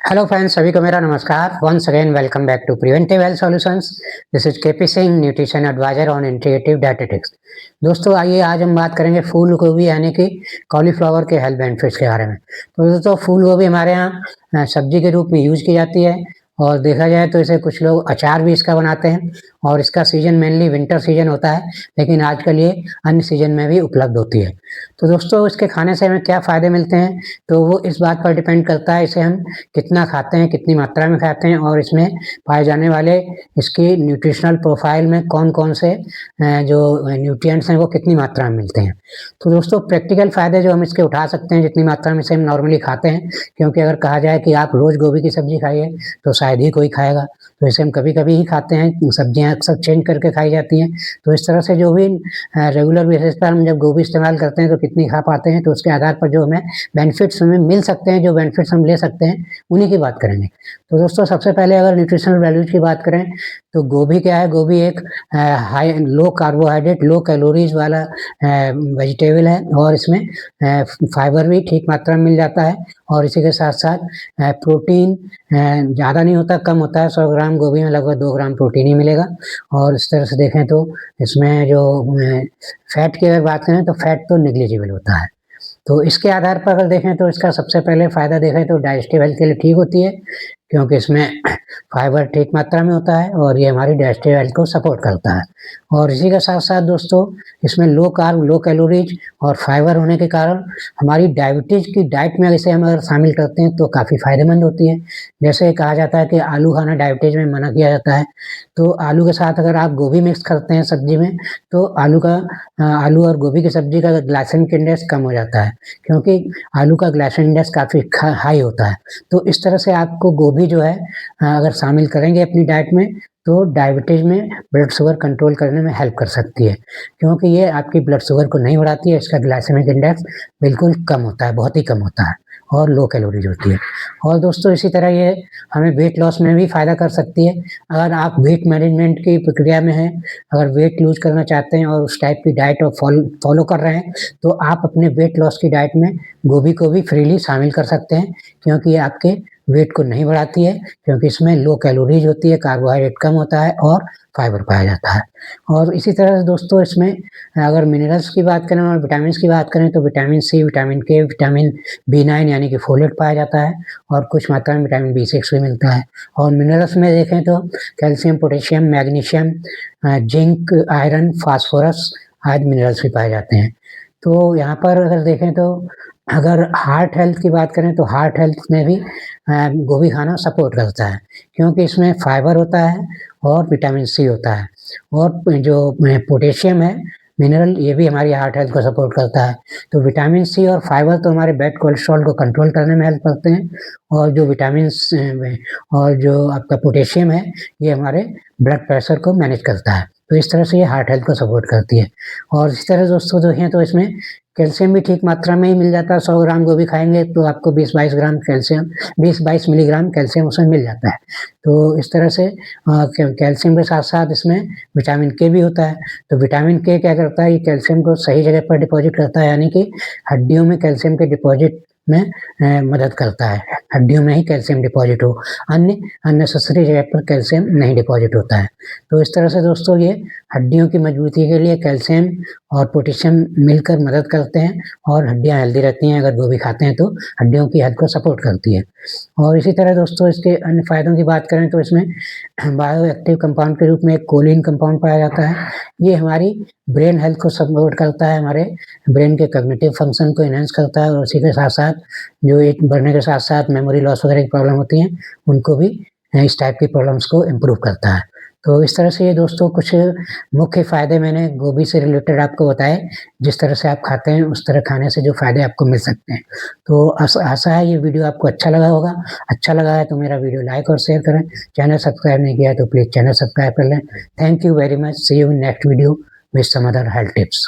Hello friends, सभी को मेरा नमस्कार। Once again welcome back to preventive health solutions. This is KP Singh, nutrition advisor on integrative dietetics. दोस्तों आइए आज हम बात करेंगे फूल गोभी यानी कि कॉलीफ्लावर के हेल्थ बेनिफिट्स के बारे में। तो दोस्तों फूल गोभी हमारे यहाँ सब्जी के रूप में यूज की जाती है और देखा जाए तो इसे कुछ लोग अचार भी इसका बनाते हैं और इसका सीजन मेनली विंटर सीजन होता है, लेकिन आजकल ये अन्य सीजन में भी उपलब्ध होती है। तो दोस्तों इसके खाने से हमें क्या फ़ायदे मिलते हैं, तो वो इस बात पर डिपेंड करता है इसे हम कितना खाते हैं, कितनी मात्रा में खाते हैं और इसमें पाए जाने वाले इसकी न्यूट्रिशनल प्रोफाइल में कौन-कौन से जो न्यूट्रिएंट्स हैं वो कितनी मात्रा में मिलते हैं। तो दोस्तों प्रैक्टिकल फ़ायदे जो हम इसके उठा सकते हैं जितनी मात्रा में इसे हम नॉर्मली खाते हैं, क्योंकि अगर कहा जाए कि आप रोज़ गोभी की सब्ज़ी खाइए तो शायद ही कोई खाएगा, तो इसे हम कभी-कभी ही खाते हैं। सब्जियाँ अक्सर चेंज करके खाई जाती हैं, तो इस तरह से जो भी रेगुलर बेसिस पर हम जब गोभी इस्तेमाल करते हैं तो कितनी खा पाते हैं, तो उसके आधार पर जो हमें बेनिफिट्स हमें मिल सकते हैं, जो बेनिफिट्स हम ले सकते हैं, उन्हीं की बात करेंगे। तो दोस्तों सबसे पहले अगर न्यूट्रिशनल वैल्यूज़ की बात करें तो गोभी क्या है, गोभी एक हाई लो कार्बोहाइड्रेट लो कैलोरीज़ वाला वेजिटेबल है और इसमें फाइबर भी ठीक मात्रा में मिल जाता है और इसी के साथ-साथ प्रोटीन ज़्यादा नहीं होता, कम होता है। 100 ग्राम गोभी में लगभग 2 ग्राम प्रोटीन ही मिलेगा और इस तरह से देखें तो इसमें जो फैट की अगर बात करें तो फैट तो नेग्लिजिबल होता है। तो इसके आधार पर अगर देखें तो इसका सबसे पहले फ़ायदा देखें तो डाइजेस्टिव हेल्थ के लिए ठीक होती है, क्योंकि इसमें फाइबर ठीक मात्रा में होता है और ये हमारी डाइजेस्टिव हेल्थ को सपोर्ट करता है। और इसी के साथ-साथ दोस्तों इसमें लो कार्ब, लो कैलोरीज़ और फाइबर होने के कारण हमारी डायबिटीज़ की डाइट में इसे हम अगर शामिल करते हैं तो काफ़ी फ़ायदेमंद होती है। जैसे कहा जाता है कि आलू खाना डायबिटीज़ में मना किया जाता है, तो आलू के साथ अगर आप गोभी मिक्स करते हैं सब्ज़ी में तो आलू और गोभी की सब्ज़ी का ग्लाइसेमिक इंडेक्स कम हो जाता है, क्योंकि आलू का ग्लाइसेमिक इंडेक्स काफ़ी हाई होता है। तो इस तरह से आपको गोभी जो है अगर शामिल करेंगे अपनी डाइट में तो डायबिटीज़ में ब्लड शुगर कंट्रोल करने में हेल्प कर सकती है, क्योंकि ये आपकी ब्लड शुगर को नहीं बढ़ाती है। इसका ग्लाइसेमिक इंडेक्स बिल्कुल कम होता है, बहुत ही कम होता है और लो कैलोरीज होती है। और दोस्तों इसी तरह ये हमें वेट लॉस में भी फ़ायदा कर सकती है। अगर आप वेट मैनेजमेंट की प्रक्रिया में हैं, अगर वेट लूज़ करना चाहते हैं और उस टाइप की डाइट और फॉलो कर रहे हैं, तो आप अपने वेट लॉस की डाइट में गोभी को भी फ्रीली शामिल कर सकते हैं, क्योंकि ये आपके वेट को नहीं बढ़ाती है, क्योंकि इसमें लो कैलोरीज होती है, कार्बोहाइड्रेट कम होता है और फाइबर पाया जाता है। और इसी तरह से दोस्तों इसमें अगर मिनरल्स की बात करें और विटामिन्स की बात करें तो विटामिन सी, विटामिन के, विटामिन बी9 यानी कि फोलेट पाया जाता है और कुछ मात्रा में विटामिन बी6 भी मिलता है। और मिनरल्स में देखें तो calcium, potassium, magnesium, zinc, iron, phosphorus आदि मिनरल्स भी पाए जाते हैं। तो यहाँ पर अगर देखें तो अगर हार्ट हेल्थ की बात करें तो हार्ट हेल्थ में भी गोभी खाना सपोर्ट करता है, क्योंकि इसमें फाइबर होता है और विटामिन सी होता है और जो पोटेशियम है मिनरल, ये भी हमारी हार्ट हेल्थ को सपोर्ट करता है। तो विटामिन सी और फाइबर तो हमारे बैड कोलेस्ट्रॉल को कंट्रोल करने में हेल्प करते हैं और जो विटामिन्स और जो आपका पोटेशियम है ये हमारे ब्लड प्रेशर को मैनेज करता है। तो इस तरह से ये हार्ट हेल्थ को सपोर्ट करती है। और इसी तरह दोस्तों देखें तो इसमें कैल्शियम भी ठीक मात्रा में ही मिल जाता है। 100 ग्राम गोभी खाएँगे तो आपको 20-22 ग्राम कैल्शियम, 20-22 मिलीग्राम कैल्शियम उसमें मिल जाता है। तो इस तरह से कैल्शियम के साथ-साथ इसमें विटामिन के भी होता है। तो विटामिन के क्या करता है, ये कैल्शियम को सही जगह पर डिपॉज़िट करता है, यानी कि हड्डियों में कैल्शियम के डिपॉज़िट में मदद करता है। हड्डियों में ही कैल्शियम डिपॉज़िट हो, अन्य अननेसेसरी जगह पर कैल्शियम नहीं डिपॉज़िट होता है। तो इस तरह से दोस्तों ये हड्डियों की मजबूती के लिए कैल्शियम और पोटेशियम मिलकर मदद करते हैं और हड्डियाँ हेल्दी रहती हैं। अगर गोभी खाते हैं तो हड्डियों की हेल्थ को सपोर्ट करती है। और इसी तरह दोस्तों इसके अन्य फ़ायदों की बात करें तो इसमें बायो एक्टिव कंपाउंड के रूप में एक कोलिन कंपाउंड पाया जाता है। ये हमारी ब्रेन हेल्थ को सपोर्ट करता है, हमारे ब्रेन के कॉग्निटिव फंक्शन को एनहांस करता है और उसी के साथ-साथ जो एज बढ़ने के साथ-साथ मेमोरी लॉस वगैरह की प्रॉब्लम होती हैं, उनको भी इस टाइप की प्रॉब्लम्स को इम्प्रूव करता है। तो इस तरह से ये दोस्तों कुछ मुख्य फ़ायदे मैंने गोभी से रिलेटेड आपको बताए। जिस तरह से आप खाते हैं उस तरह खाने से जो फ़ायदे आपको मिल सकते हैं। तो आशा है ये वीडियो आपको अच्छा लगा होगा। अच्छा लगा है तो मेरा वीडियो लाइक और शेयर करें। चैनल सब्सक्राइब नहीं किया है तो प्लीज़ चैनल सब्सक्राइब कर लें। Thank you very much. See you in next video with some other health tips.